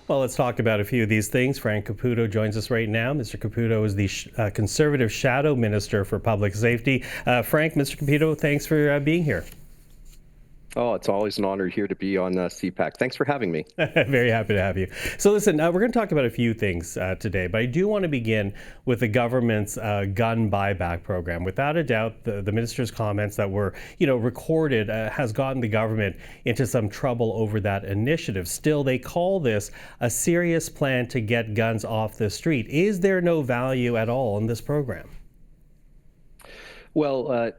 Well, let's talk about a few of these things. Frank Caputo joins us right now. Mr. Caputo is the Conservative Shadow Minister for Public Safety. Frank, Mr. Caputo, thanks for being here. Oh, it's always an honor here to be on CPAC. Thanks for having me. Very happy to have you. So listen, we're going to talk about a few things today, but I do want to begin with the government's gun buyback program. Without a doubt, the minister's comments that were, recorded has gotten the government into some trouble over that initiative. Still, they call this a serious plan to get guns off the street. Is there no value at all in this program? Well,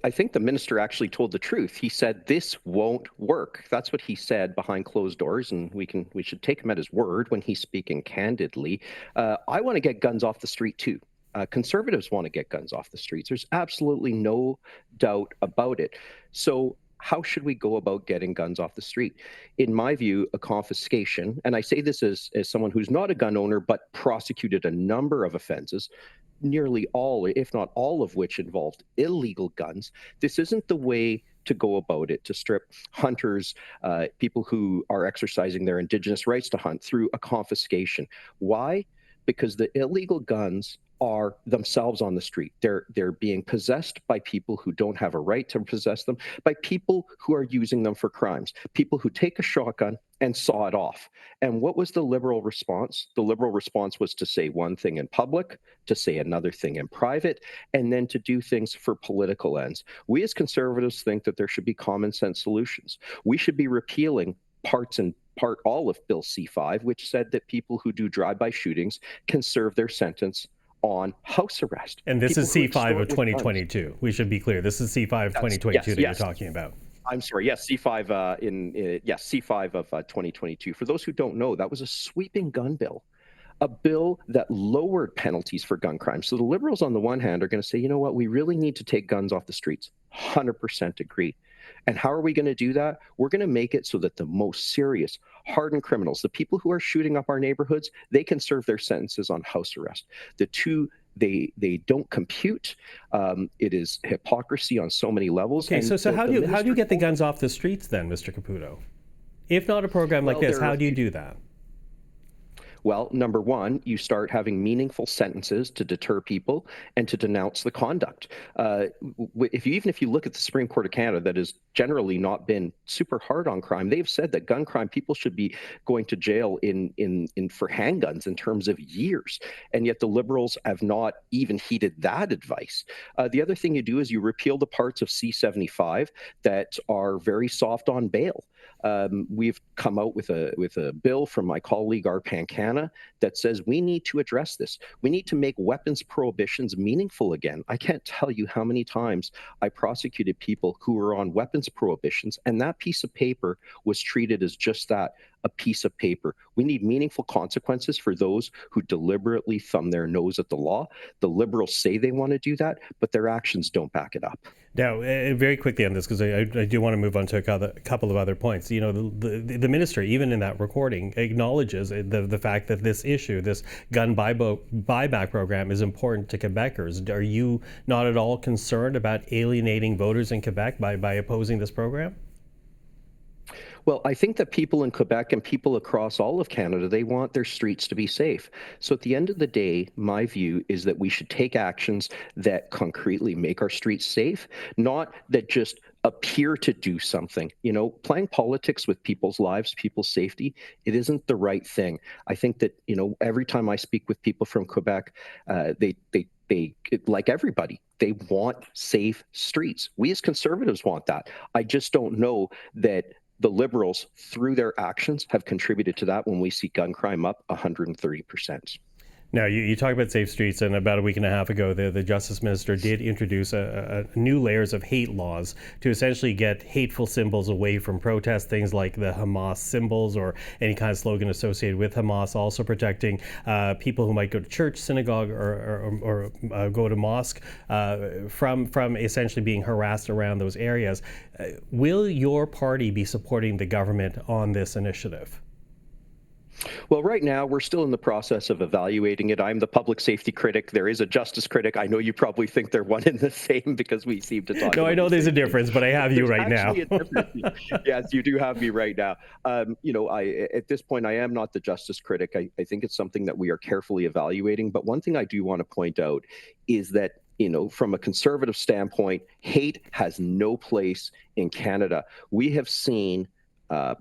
I think the minister actually told the truth. He said this won't work. That's what he said behind closed doors, and we should take him at his word when he's speaking candidly. I want to get guns off the street too. Conservatives want to get guns off the streets. There's absolutely no doubt about it. So how should we go about getting guns off the street? In my view, a confiscation, and I say this as someone who's not a gun owner but prosecuted a number of offenses, nearly all, if not all of which involved illegal guns. This isn't the way to go about it, to strip hunters, people who are exercising their Indigenous rights to hunt, through a confiscation. Why? Because the illegal guns are themselves on the street. They're being possessed by people who don't have a right to possess them, by people who are using them for crimes, people who take a shotgun and saw it off. And what was the Liberal response? The Liberal response was to say one thing in public, to say another thing in private, and then to do things for political ends. We as Conservatives think that there should be common sense solutions. We should be repealing all of Bill C-5, which said that people who do drive-by shootings can serve their sentence on house arrest. And this is C-5 of 2022. We should be clear. This is C-5 of 2022 that you're talking about. I'm sorry. Yes, C-5 C-5 of 2022. For those who don't know, that was a sweeping gun bill, a bill that lowered penalties for gun crimes. So the Liberals, on the one hand, are going to say, you know what, we really need to take guns off the streets. 100% agree. And how are we going to do that? We're going to make it so that the most serious, hardened criminals, the people who are shooting up our neighborhoods, they can serve their sentences on house arrest. The two, they don't compute. It is hypocrisy on so many levels. Okay, so how do you get the guns off the streets then, Mr. Caputo? If not a program like this, how do you do that? Well, number one, you start having meaningful sentences to deter people and to denounce the conduct. Even if you look at the Supreme Court of Canada, that has generally not been super hard on crime, they've said that gun crime, people should be going to jail for handguns in terms of years. And yet the Liberals have not even heeded that advice. The other thing you do is you repeal the parts of C-75 that are very soft on bail. We've come out with a bill from my colleague Arpan Khanna that says we need to address this. We need to make weapons prohibitions meaningful again. I can't tell you how many times I prosecuted people who were on weapons prohibitions, and that piece of paper was treated as just that, a piece of paper. We need meaningful consequences for those who deliberately thumb their nose at the law. The Liberals say they want to do that, but their actions don't back it up. Now, very quickly on this, because I do want to move on to a couple of other points. You know, the minister, even in that recording, acknowledges the fact that this issue, this gun buyback program, is important to Quebecers. Are you not at all concerned about alienating voters in Quebec by opposing this program? Well, I think that people in Quebec and people across all of Canada, they want their streets to be safe. So at the end of the day, my view is that we should take actions that concretely make our streets safe, not that just appear to do something. You know, playing politics with people's lives, people's safety, it isn't the right thing. I think that, every time I speak with people from Quebec, they like everybody, they want safe streets. We as Conservatives want that. I just don't know that the Liberals, through their actions, have contributed to that when we see gun crime up 130%. Now, you talk about safe streets, and about a week and a half ago, the Justice Minister did introduce a new layers of hate laws to essentially get hateful symbols away from protests, things like the Hamas symbols or any kind of slogan associated with Hamas, also protecting people who might go to church, synagogue, or go to mosque from essentially being harassed around those areas. Will your party be supporting the government on this initiative? Well, right now, we're still in the process of evaluating it. I'm the public safety critic. There is a justice critic. I know you probably think they're one and the same because we seem to talk No, I about know the there's a same things. difference, but I have you There's right now. actually a difference. Yes, you do have me right now. At this point, I am not the justice critic. I think it's something that we are carefully evaluating. But one thing I do want to point out is that, from a conservative standpoint, hate has no place in Canada. We have seen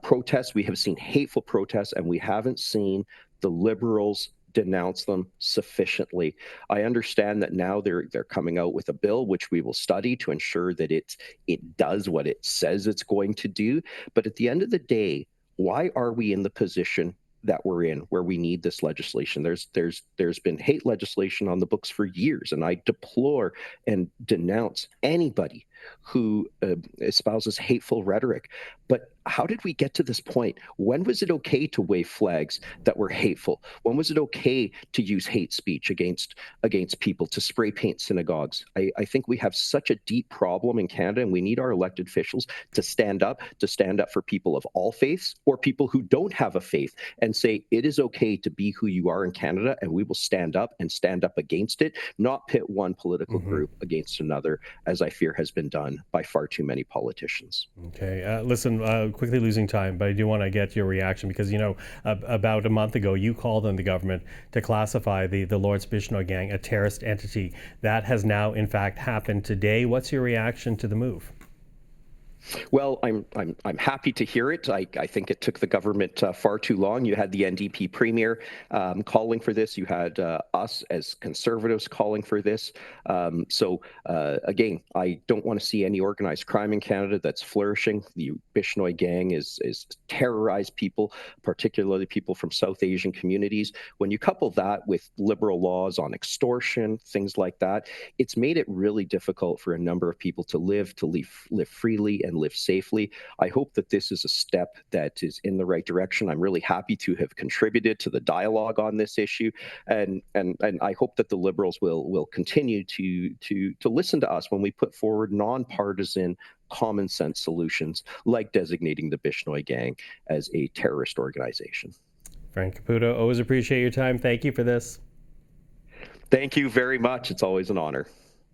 protests, we have seen hateful protests, and we haven't seen the Liberals denounce them sufficiently. I understand that now they're coming out with a bill which we will study to ensure that it does what it says it's going to do. But at the end of the day, why are we in the position that we're in where we need this legislation? There's been hate legislation on the books for years, and I deplore and denounce anybody who espouses hateful rhetoric. But how did we get to this point? When was it okay to wave flags that were hateful? When was it okay to use hate speech against people, to spray paint synagogues? I think we have such a deep problem in Canada, and we need our elected officials to stand up for people of all faiths or people who don't have a faith, and say it is okay to be who you are in Canada, and we will stand up against it, not pit one political Hmm. group against another, as I fear has been done by far too many politicians. Okay. Listen, quickly losing time, but I do want to get your reaction because, about a month ago, you called on the government to classify the Lawrence Bishnoi gang a terrorist entity. That has now, in fact, happened today. What's your reaction to the move? Well, I'm happy to hear it. I think it took the government far too long. You had the NDP premier calling for this. You had us as conservatives calling for this. Again, I don't want to see any organized crime in Canada that's flourishing. The Bishnoi gang is terrorized people, particularly people from South Asian communities. When you couple that with liberal laws on extortion, things like that, it's made it really difficult for a number of people to live freely and live safely. I hope that this is a step that is in the right direction. I'm really happy to have contributed to the dialogue on this issue, and I hope that the Liberals will continue to listen to us when we put forward nonpartisan, common sense solutions like designating the Bishnoi gang as a terrorist organization. Frank Caputo, always appreciate your time. Thank you for this. Thank you very much. It's always an honor.